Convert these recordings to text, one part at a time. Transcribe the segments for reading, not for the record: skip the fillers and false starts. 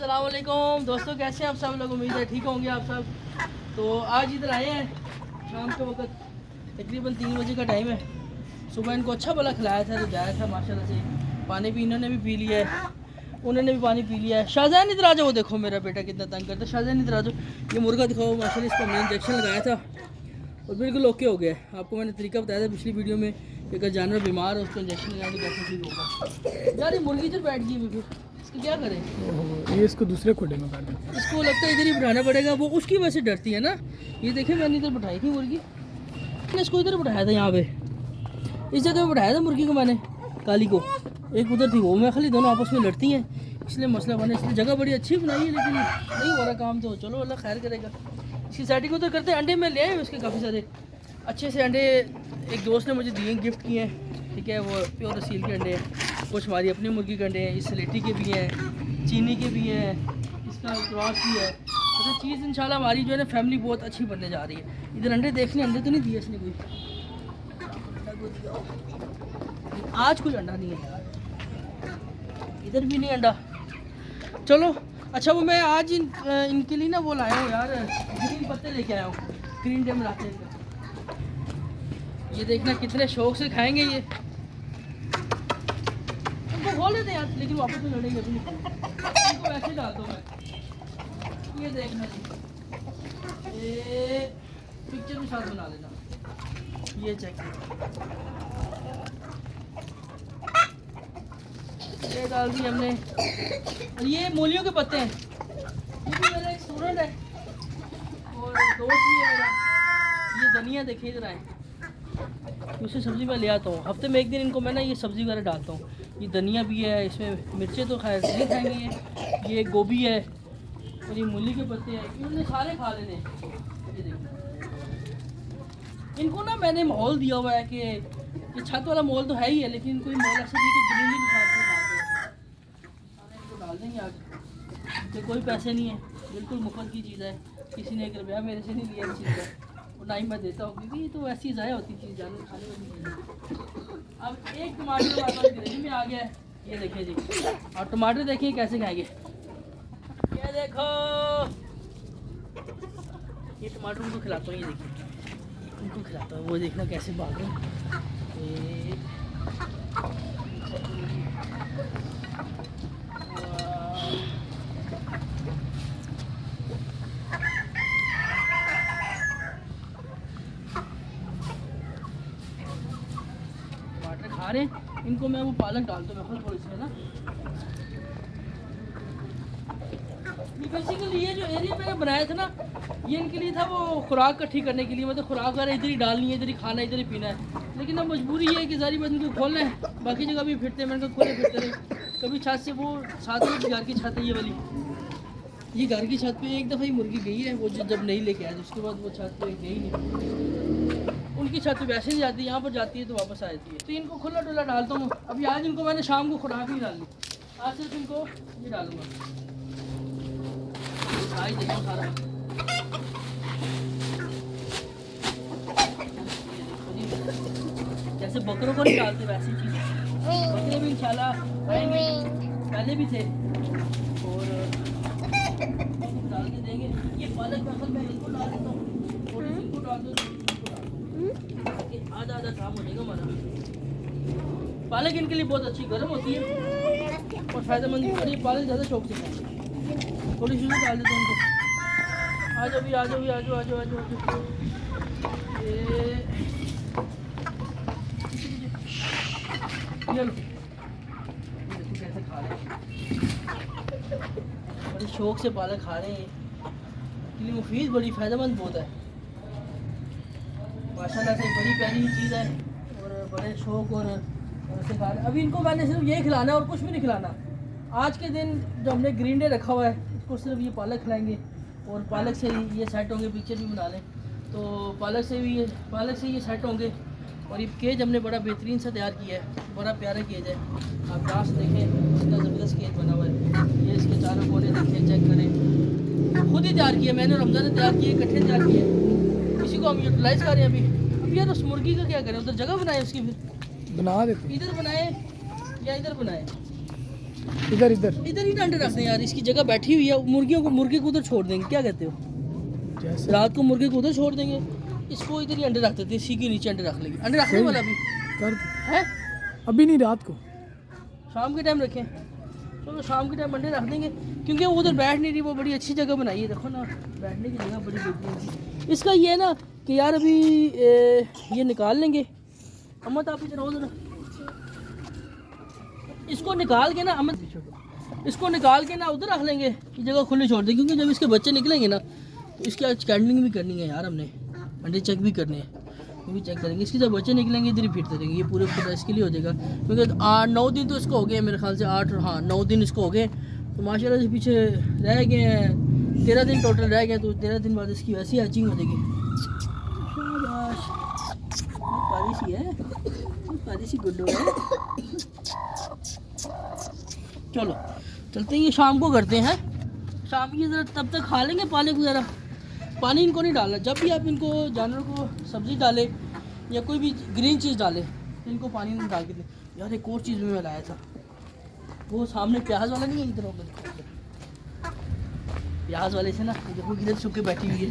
अस्सलाम वालेकुम दोस्तों, कैसे हैं आप सब लोग। उम्मीद है ठीक होंगे आप सब। तो आज इधर आए हैं शाम के वक्त, तकरीबन 3 बजे का टाइम है। सुबह इनको अच्छा भला खिलाया था तो जाया था माशाल्लाह से। पानी भी इन्होंने भी पी लिया है, उन्होंने भी पानी पी लिया है। शाहजहान इधर आ जाओ, वो देखो मेरा बेटा कितना तंग करता है। शाहजहान इधर आ जाओ, ये मुर्गा दिखाओ माशाल्लाह। इसको हमने इंजेक्शन लगाया था और बिल्कुल ओके हो गया है। आपको मैंने तरीका बताया था पिछली वीडियो में कि अगर जानवर बीमार है उसको इंजेक्शन लगाने कैसे ठीक होगा। यार ये मुर्गी इधर बैठ गई, फिर इसको क्या करें। ये इसको दूसरे खुले में कर दें। इसको लगता है इधर ही बिठाना पड़ेगा, वो उसकी वजह से डरती है ना। ये देखिए मैंने इधर बिठाई थी मुर्गी, इसको इधर बिठाया था, यहाँ पे इस जगह पे बिठाया था मुर्गी को मैंने, काली को। एक उधर थी, वो मैं खाली दोनों आपस में लड़ती हैं, इसलिए मसला बना। इसलिए जगह बड़ी अच्छी बनाई है लेकिन नहीं हो रहा काम। तो चलो अल्लाह खैर करेगा। इसकी सेटिंग उधर करते हैं। अंडे में ले आए उसके काफ़ी सारे अच्छे से अंडे, एक दोस्त ने मुझे दिए, गिफ्ट किए हैं, ठीक है। वो प्योर असील के अंडे हैं, कुछ हमारी अपनी मुर्गी के अंडे हैं, इस स्लेटी के भी हैं, चीनी के भी हैं, इसका क्रॉस भी है। तो चीज़ इंशाल्लाह हमारी जो है ना फैमिली बहुत अच्छी बनने जा रही है। इधर अंडे देख लें, अंडे तो नहीं दिए इसने कोई, आज कोई अंडा नहीं है यार, इधर भी नहीं अंडा। चलो अच्छा, वो मैं आज इनके लिए ना वो लाया हूँ यार, ग्रीन पत्ते लेके आया हूँ, ग्रीन डे मिलाते हैं। ये देखना कितने शौक से खाएंगे ये। उनको खोल देते यार, लेकिन वापस में लड़ेंगे अभी। इनको वैसे डाल दो मैं। ये देखना जी, ये पिक्चर भी साथ बना लेना। ये चेक, ये डाल दी हमने। और ये मूलियों के पत्ते हैं, ये भी मेरा एक स्टूडेंट है और दोस्त भी है मेरा। ये धनिया देखिए इधर आए, उसे सब्ज़ी मैं ले आता हूँ हफ्ते में एक दिन। इनको मैं ना ये सब्ज़ी वगैरह डालता हूँ। ये धनिया भी है, इसमें मिर्चें तो खैर नहीं खाएंगे। ये गोभी है और ये मूली के पत्ते हैं, इन्होंने सारे खा लेने। ये देखिए, इनको ना मैंने माहौल दिया हुआ है कि ये छत वाला माहौल तो है ही है, लेकिन इनको माहौल ऐसा दिया कि ग्रीनरी भी साथ डाल देंगे आगे। तो कोई पैसे नहीं है, बिल्कुल मुफ्त की चीज़ है। किसी ने 1 रुपया मेरे से नहीं लिया इस चीज़ का, और ना ही मैं देता हूँ, क्योंकि ये तो ऐसी ज़ाया होती चीज़, जानवर खाने वाली चीज़ है। अब एक टमाटर हमारे पास ग्रेवी में आ गया है, ये देखिए जी। और टमाटर देखिए कैसे खाएंगे, ये देखो। ये टमाटर उनको खिलाता हूँ, ये देखिए उनको खिलाता हूँ, वो देखना कैसे भाग रहे हैं। खा रहे हैं, इनको मैं वो पालक डालता हूँ मैं थोड़ी सी, है ना। बेसिकली ये जो एरिया मैंने बनाया था ना, ये इनके लिए था, वो खुराक इकट्ठी करने के लिए। मतलब खुराक वगैरह इधर ही डालनी है, इधर ही खाना है, इधर ही पीना है। लेकिन अब मजबूरी ये है कि सारी बात इनको खोलना है, बाकी जगह भी फिरते हैं। मैंने कहा खोले फिरते रहे। कभी छत से, वो साथ में घर की छत है ये वाली, ये घर की छत पे एक दफ़ा ही मुर्गी गई है, वो जब नहीं लेके आया, तो उसके बाद वो छत पे गई नहीं। उनकी छत पे वैसे नहीं जाती, यहाँ पर जाती है तो वापस आ जाती है। तो इनको खुला डुला डालता हूँ अभी। आज इनको मैंने शाम को खुराक नहीं डाली, आज सिर्फ इनको ये डालूंगा। आज देखो सारा, जैसे बकरों को नहीं डालते वैसी चीज़ बकरे भी इंशाल्लाह आएंगे, पहले भी थे और डाल के देंगे। ये पालक मैं इनको डाल देता हूँ और इनको डाल दो, आधा आधा काम हो जाएगा हमारा। पालक इनके लिए बहुत अच्छी गर्म होती है और फायदेमंद भी। और ये पालक ज़्यादा शौक से खाएंगे। थोड़ी सी डाल देते हैं उनको। आ जाओ भी, आ जाओ भी, आ जाओ, आ जाओ, आ जाओ। ये लो, देखो कैसे खा रहे हैं, बड़े शौक से पालक खा रहे हैं। के लिए मुफीद, बड़ी फ़ायदेमंद बहुत है माशाल्लाह से। बड़ी प्यारी चीज़ है और बड़े शौक और ऐसे खा रहे। अभी इनको मैंने सिर्फ ये खिलाना है और कुछ भी नहीं खिलाना। आज के दिन जो हमने ग्रीन डे रखा हुआ है, इसको सिर्फ ये पालक खिलाएंगे और पालक से ये सेट होंगे। पिक्चर भी बना लें तो पालक से ये सेट होंगे। और ये केज हमने बड़ा बेहतरीन सा तैयार किया है, बड़ा प्यारा केज है। आप यहाँ से देखें, इतना ज़बरदस्त केज बना हुआ है। ये इसके चारों कोने देखें, चेक करें, खुद ही तैयार किया मैंने, रमज़ान ने तैयार किए, इकट्ठे तैयार किए। इसी को हम यूटिलाइज़ कर रहे हैं अभी। अब यार उस मुर्गी का क्या करें, उधर जगह बनाए उसकी, फिर बना देते, इधर बनाए या इधर बनाए। इधर इधर इधर ही अंडे रखते हैं यार, इसकी जगह बैठी हुई है, मुर्गियों को मुर्गे को उधर छोड़ देंगे, क्या कहते हो? जैसे रात को मुर्गे को उधर छोड़ देंगे, इसको इधर ही अंडे रख देते हैं, इसी के नीचे अंडे रख लेंगे। अंडे रखने वाला अभी कर है, अभी नहीं, रात को। शाम के टाइम रखें, चलो शाम के टाइम अंडे रख देंगे, क्योंकि वो उधर बैठ नहीं रही, वो बड़ी अच्छी जगह बनाई है, देखो ना बैठने की जगह बड़ी बेहतरीन है। इसका ये है ना कि यार अभी ये निकाल लेंगे, अमत आप इधर आओ जरा, इसको निकाल के ना, अमत पीछे हटो, इसको निकाल के ना उधर रख लेंगे, ये जगह खुली छोड़ देंगे, क्योंकि जब इसके बच्चे निकलेंगे ना तो इसकी आज कैंडलिंग भी करनी है यार, हमने अंडे चेक भी करने हैं, वो भी चेक करेंगे, इसके जब बच्चे निकलेंगे इधर ही फिरते रहेंगे, ये पूरे पूरा इसके लिए हो जाएगा, क्योंकि 9 दिन तो इसको हो गए मेरे ख्याल से, 8 हाँ 9 दिन इसको हो गए, तो माशाल्लाह से पीछे रह गए हैं 13 दिन टोटल रह गए, तो 13 दिन बाद इसकी वैसी हैचिंग हो जाएगी। शाबाश, पारी सी है, पारी सी गुड्डो है। चलो चलते हैं, ये शाम को करते हैं, शाम की ज़रा तब तक खा लेंगे पालक वगैरह, पानी इनको नहीं डालना, जब भी आप इनको जानवरों को सब्ज़ी डालें या कोई भी ग्रीन चीज़ डालें तो इनको पानी नहीं डाल के दें। यार एक और चीज़ भी मैं लाया था, वो सामने प्याज वाला नहीं है, इधर होकर प्याज वाले से ना, देखो किधर सूखे बैठी हुई है,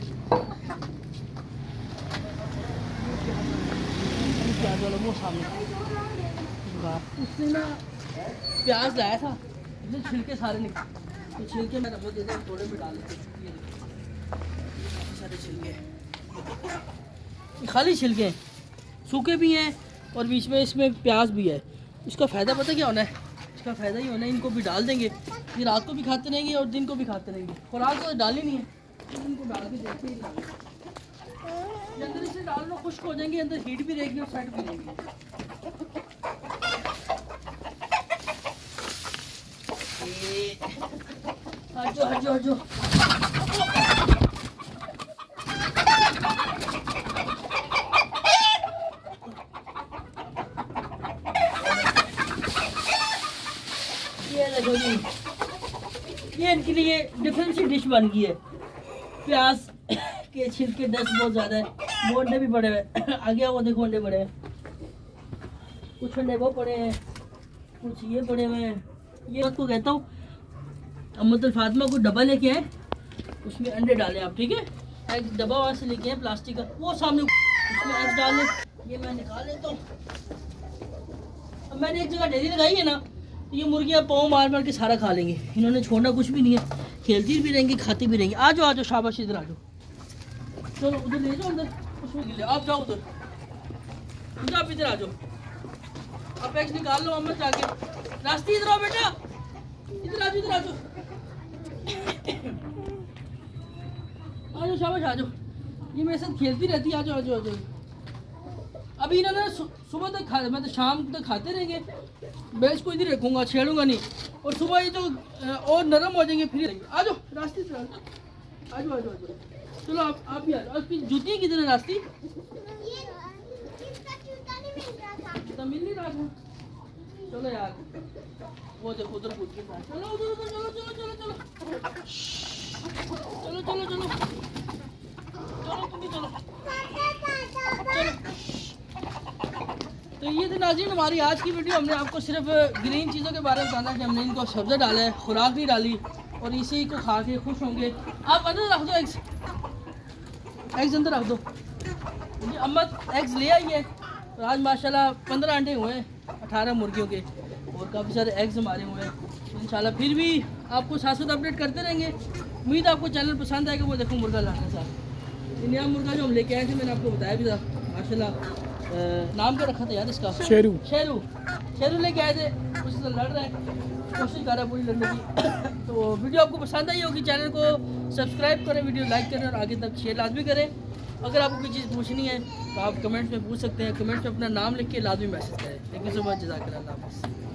प्याज वाला वो सामने, उसने ना प्याज लाया था, इसमें छिलके सारे निकले, तो छिलके मैं रख देता हूँ, थोड़े में डाल देते हैं, ये देखो सारे छिलके, खाली छिलके हैं, सूखे भी हैं और बीच में इसमें प्याज भी है। इसका फ़ायदा पता क्या होना है, इसका फ़ायदा ही होना है, इनको भी डाल देंगे, ये रात को भी खाते रहेंगे और दिन को भी खाते रहेंगे, खुराक तो डालनी नहीं है, इनको डाल के देखते ही ये अंदर इसे डाल लो, खुश्क हो जाएंगे, अंदर हीट भी रहेगी और सेट भी रहेगी। हटो हटो हटो, ये देखो जी, ये इनके लिए डिफरेंट सी डिश बन गई है, प्याज के छिलके डस्ट बहुत ज़्यादा है, वो अंडे भी पड़े हुए आगे वो देखो अंडे पड़े हैं, कुछ अंडे वो पड़े हैं, कुछ ये पड़े हुए हैं। ये बात को कहता हूँ, अम्मतुल फातिमा को डब्बा लेके आए, उसमें अंडे डालें आप, ठीक है, एक डब्बा वहाँ से लेके आए प्लास्टिक का, वो सामने उसमें एग्स डालें, ये मैं निकाल लेता हूँ। अब मैंने एक जगह डेयरी लगाई है ना, ये मुर्गियाँ पाँव मार मार के सारा खा लेंगी, इन्होंने छोड़ना कुछ भी नहीं है, खेलती भी रहेंगी खाती भी रहेंगी। आ जाओ शाबाश, इधर आ जाओ, चलो उधर ले जाओ अंदर, उसमें गिले आप जाओ उधर, आप इधर आ जाओ, आप एग्स निकाल लो, अम्मा जाके रास्ते इधर आओ बेटा, इधर आ जाओ, इधर आ जाओ, आ जाओ शाबाश आ जाओ, ये मेरे साथ खेलती रहती है, आ जाओ आ जाओ आ जाओ। अभी इन्होंने सुबह तक खा, मैं तो शाम तक खाते रहेंगे, मैं इसको इधर रखूँगा, छेड़ूंगा नहीं, और सुबह ये तो और नरम हो जाएंगे, फिर आ जाओ रास्ते से, आ जाओ आ जाओ आ जाओ, चलो आप भी आ जाओ। आपकी जूती किधर है रास्ती, जूता मिल नहीं रहा था, चलो यार वो देखो उधर कूद के, चलो उधर उधर, चलो चलो चलो चलो चलो चलो चलो चलो तुम भी चलो चलो। तो ये थी नाज़रीन हमारी आज की वीडियो, हमने आपको सिर्फ ग्रीन चीज़ों के बारे में बताना कि हमने इनको सब्ज़ी डाला है, खुराक नहीं डाली, और इसी को खा के खुश होंगे। आप अंदर रख दो एग्स, एग्स अंदर रख दो, अम्मा एग्स ले आई है, तो आज माशाल्लाह 15 अंडे हुए हैं 18 मुर्गियों के, और काफ़ी सारे एग्स हमारे हुए हैं। इंशाल्लाह फिर भी आपको साथ साथ अपडेट करते रहेंगे। उम्मीद आपको चैनल पसंद आएगा। वो देखो मुर्गा लाने साथ, ये नया मुर्गा जो हम लेके आए थे, मैंने आपको बताया भी था माशाल्लाह। नाम क्या रखा था यार इसका, शेरू। शेरू, शेरू लेके आए थे, उससे लड़ रहा है, कोशिश कर रहा है पूरी लड़ने की। तो वीडियो आपको पसंद आई होगी, चैनल को सब्सक्राइब करें, वीडियो लाइक करें और आगे तक शेयर लाजमी करें। अगर आपको कोई चीज़ पूछनी है तो आप कमेंट्स में पूछ सकते हैं, कमेंट्स में अपना नाम लिख के लाजमी मैसेज करें। थैंक यू सो मच, जज़ाकल्लाह, अल्लाह हाफ़िज़।